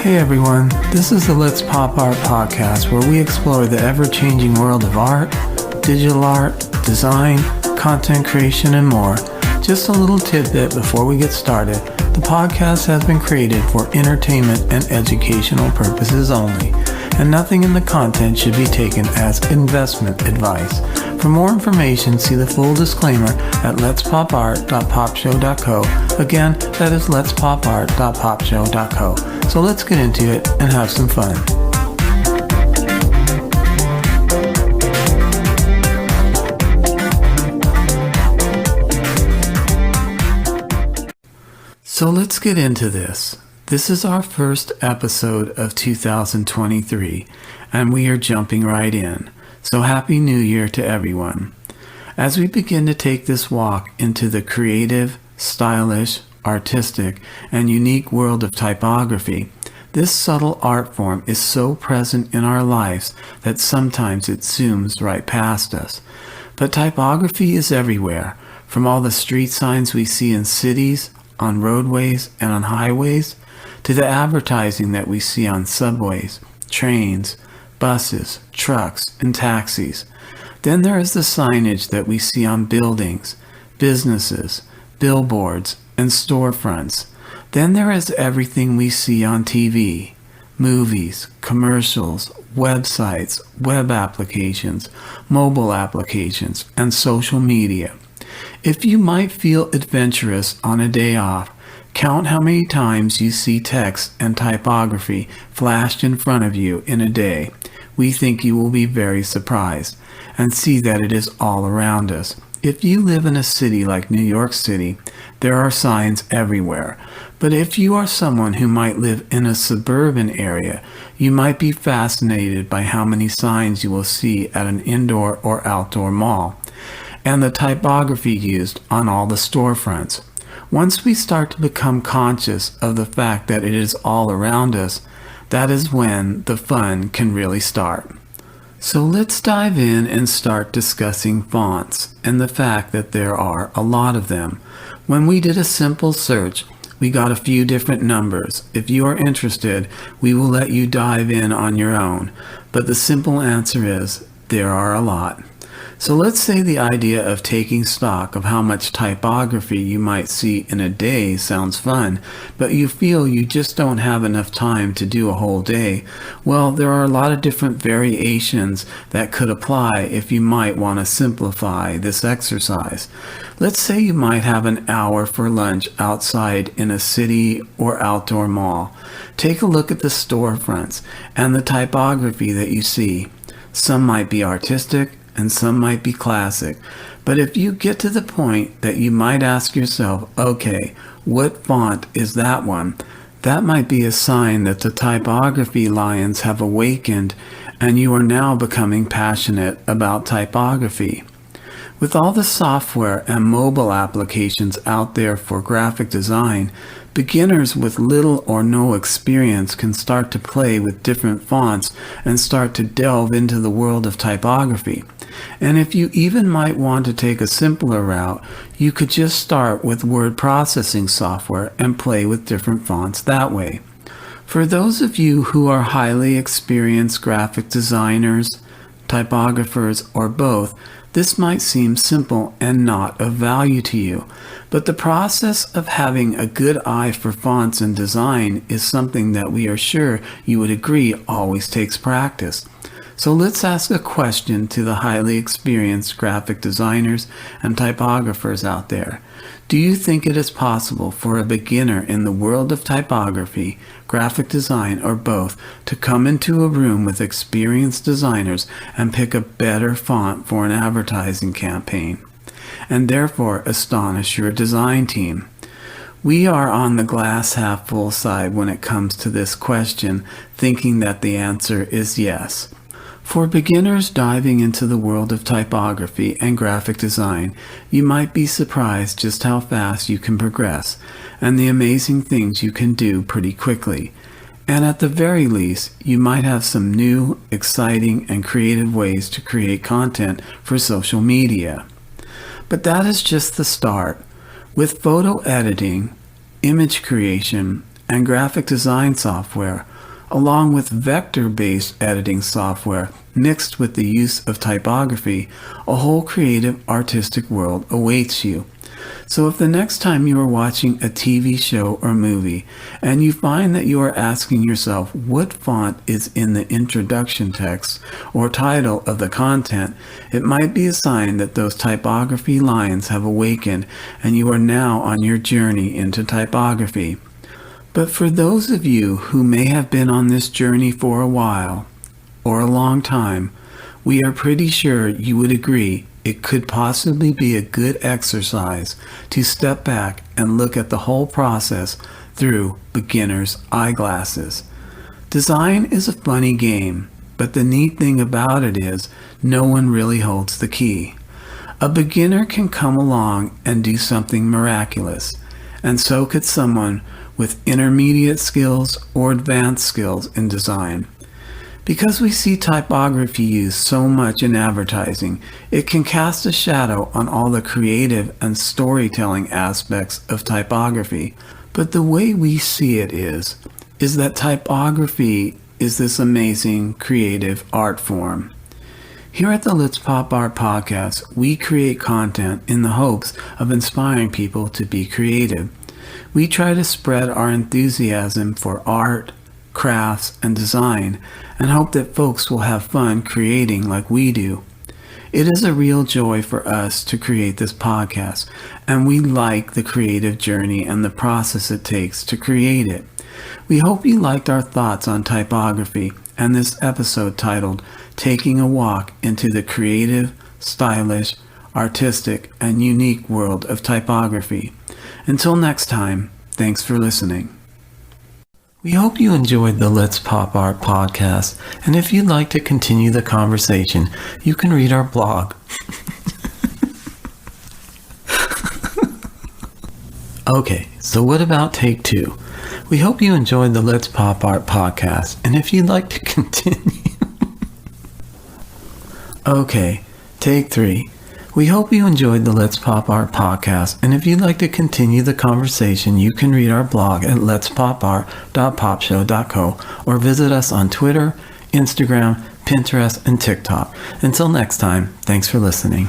Hey everyone, this is the Let's Pop Art podcast where we explore the ever-changing world of art, digital art, design, content creation, and more. Just a little tidbit before we get started. The podcast has been created for entertainment and educational purposes only, and nothing in the content should be taken as investment advice. For more information, see the full disclaimer at letspopart.popshow.co. Again, that is letspopart.popshow.co. So let's get into it and have some fun. So let's get into this. This is our first episode of 2023, and we are jumping right in. So Happy New Year to everyone. As we begin to take this walk into the creative, stylish, artistic, and unique world of typography, this subtle art form is so present in our lives that sometimes it zooms right past us. But typography is everywhere, from all the street signs we see in cities, on roadways, and on highways, to the advertising that we see on subways, trains, buses, trucks, and taxis. Then there is the signage that we see on buildings, businesses, billboards, and storefronts. Then there is everything we see on TV, movies, commercials, websites, web applications, mobile applications, and social media. If you might feel adventurous on a day off, count how many times you see text and typography flashed in front of you in a day. We think you will be very surprised and see that it is all around us. If you live in a city like New York City, there are signs everywhere. But if you are someone who might live in a suburban area, you might be fascinated by how many signs you will see at an indoor or outdoor mall, and the typography used on all the storefronts. Once we start to become conscious of the fact that it is all around us, that is when the fun can really start. So let's dive in and start discussing fonts and the fact that there are a lot of them. When we did a simple search, we got a few different numbers. If you are interested, we will let you dive in on your own. But the simple answer is, there are a lot. So let's say the idea of taking stock of how much typography you might see in a day sounds fun, but you feel you just don't have enough time to do a whole day. Well, there are a lot of different variations that could apply if you might want to simplify this exercise. Let's say you might have an hour for lunch outside in a city or outdoor mall. Take a look at the storefronts and the typography that you see. Some might be artistic, and some might be classic. But if you get to the point that you might ask yourself, okay, what font is that one? That might be a sign that the typography lions have awakened and you are now becoming passionate about typography. With all the software and mobile applications out there for graphic design, beginners with little or no experience can start to play with different fonts and start to delve into the world of typography. And if you even might want to take a simpler route, you could just start with word processing software and play with different fonts that way. For those of you who are highly experienced graphic designers, typographers, or both, this might seem simple and not of value to you, but the process of having a good eye for fonts and design is something that we are sure you would agree always takes practice. So let's ask a question to the highly experienced graphic designers and typographers out there. Do you think it is possible for a beginner in the world of typography, graphic design, or both to come into a room with experienced designers and pick a better font for an advertising campaign, and therefore astonish your design team? We are on the glass half full side when it comes to this question, thinking that the answer is yes. For beginners diving into the world of typography and graphic design, you might be surprised just how fast you can progress and the amazing things you can do pretty quickly. And at the very least, you might have some new, exciting, and creative ways to create content for social media. But that is just the start. With photo editing, image creation, and graphic design software, along with vector-based editing software mixed with the use of typography, a whole creative artistic world awaits you. So if the next time you are watching a TV show or movie and you find that you are asking yourself what font is in the introduction text or title of the content, it might be a sign that those typography lines have awakened and you are now on your journey into typography. But for those of you who may have been on this journey for a while or a long time, we are pretty sure you would agree it could possibly be a good exercise to step back and look at the whole process through beginner's eyeglasses. Design is a funny game, but the neat thing about it is no one really holds the key. A beginner can come along and do something miraculous, and so could someone with intermediate skills or advanced skills in design. Because we see typography used so much in advertising, it can cast a shadow on all the creative and storytelling aspects of typography. But the way we see it is that typography is this amazing creative art form. Here at the Let's Pop Art podcast, we create content in the hopes of inspiring people to be creative. We try to spread our enthusiasm for art, crafts, and design, and hope that folks will have fun creating like we do. It is a real joy for us to create this podcast, and we like the creative journey and the process it takes to create it. We hope you liked our thoughts on typography and this episode titled Taking a Walk into the Creative, Stylish, Artistic, and Unique World of Typography. Until next time, thanks for listening. We hope you enjoyed the Let's Pop Art podcast, and if you'd like to continue the conversation, you can read our blog. Okay, so what about take 2? We hope you enjoyed the Let's Pop Art podcast, and if you'd like to continue... Okay, take 3. We hope you enjoyed the Let's Pop Art podcast, and if you'd like to continue the conversation, you can read our blog at letspopart.popshow.co or visit us on Twitter, Instagram, Pinterest, and TikTok. Until next time, thanks for listening.